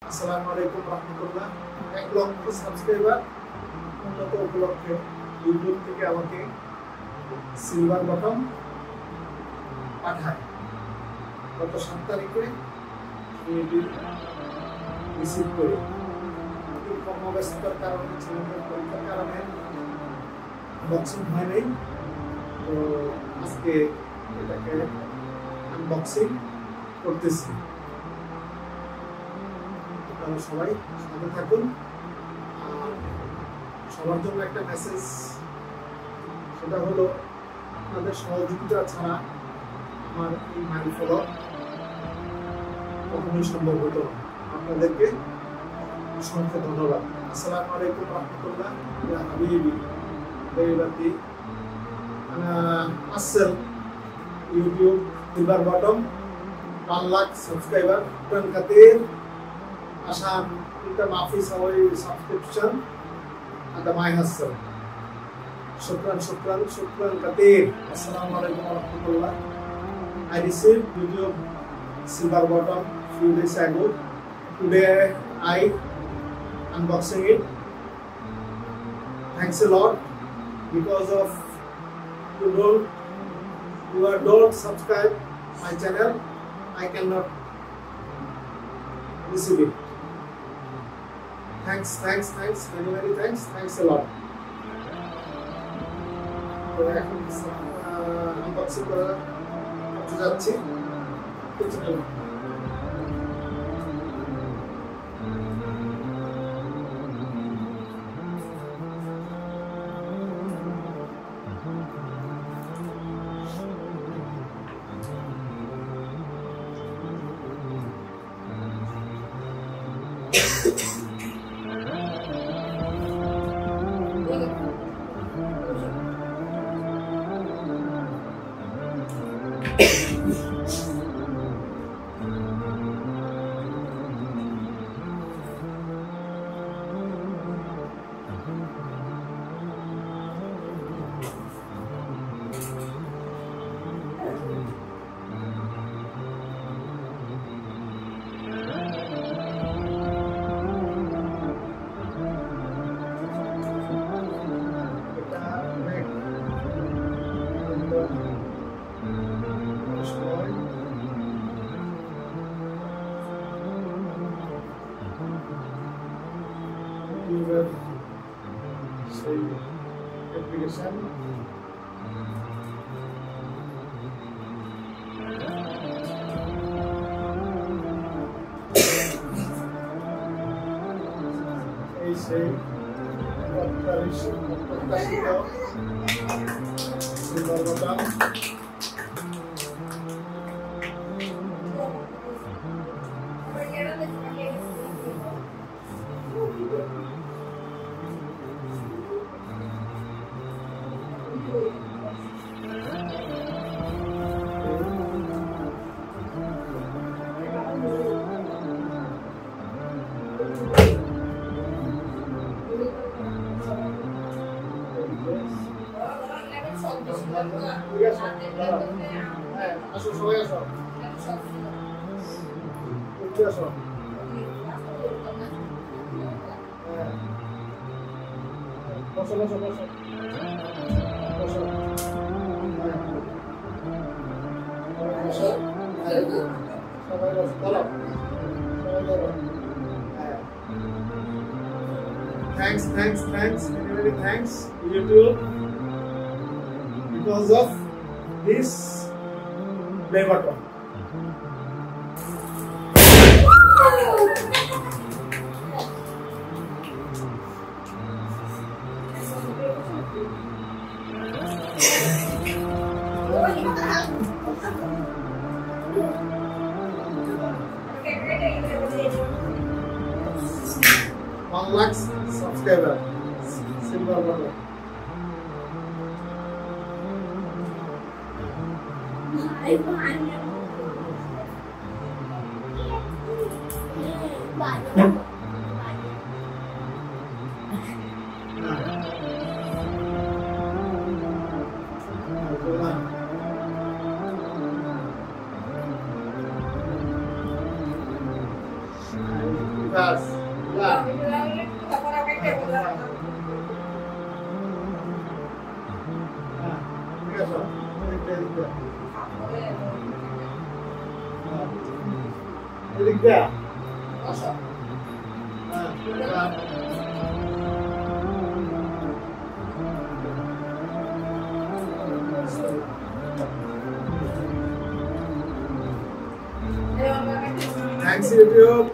আসসালামু আলাইকুম রহমতুল্লাহ। 1 লক্ষ সাবস্ক্রাইবার উন্নত উপলক্ষে ইউটিউব থেকে আমাকে সিলভার বটম পাঠায়। গত 7 তারিখে এটি রিসিভ করি। কর্মব্যস্ততার কারণে ছেলেমেয়ের পরীক্ষার কারণে বক্সিং হয় নাই, তো আজকে এটাকে আনবক্সিং করতেছি। আপনারা সবাই সাথে থাকুন। সবার জন্য একটা মেসেজ, সেটা হলো আপনাদের সহযোগিতা ছাড়া আমার এই মাইলফলক কখনোই সম্ভব হতো না। আপনাদেরকে অসংখ্য ধন্যবাদ। আসসালামু আলাইকুম রহমতুল্লাহ। ইয়া হাবিবি হাবিবাতি আনা আসল YouTube silver button 1 lakh subscriber টন খাতির عشان انت ما في سوي سبسكريبشن هذا ما يحصل. شكرا شكرا شكرا كثير. السلام عليكم ورحمة الله. I received YouTube silver bottom few days ago. Today I unboxing it. Thanks a lot because of you don't subscribe my channel, I cannot receive it. Thanks, very thanks a lot. তো এখন unboxing করা যাচ্ছে। সেই application এই সেই প্রত্যাশিত silver bottom আসো সবাই আসো আসো বসো বসো বসো বসো বসো সবাই বসো বলো সবাই বলো thanks very thanks YouTube because of this play button. One lakh subscriber, silver button. কাজ যা ঠিক আছে এদিক দিয়া আচ্ছা Thanks, YouTube.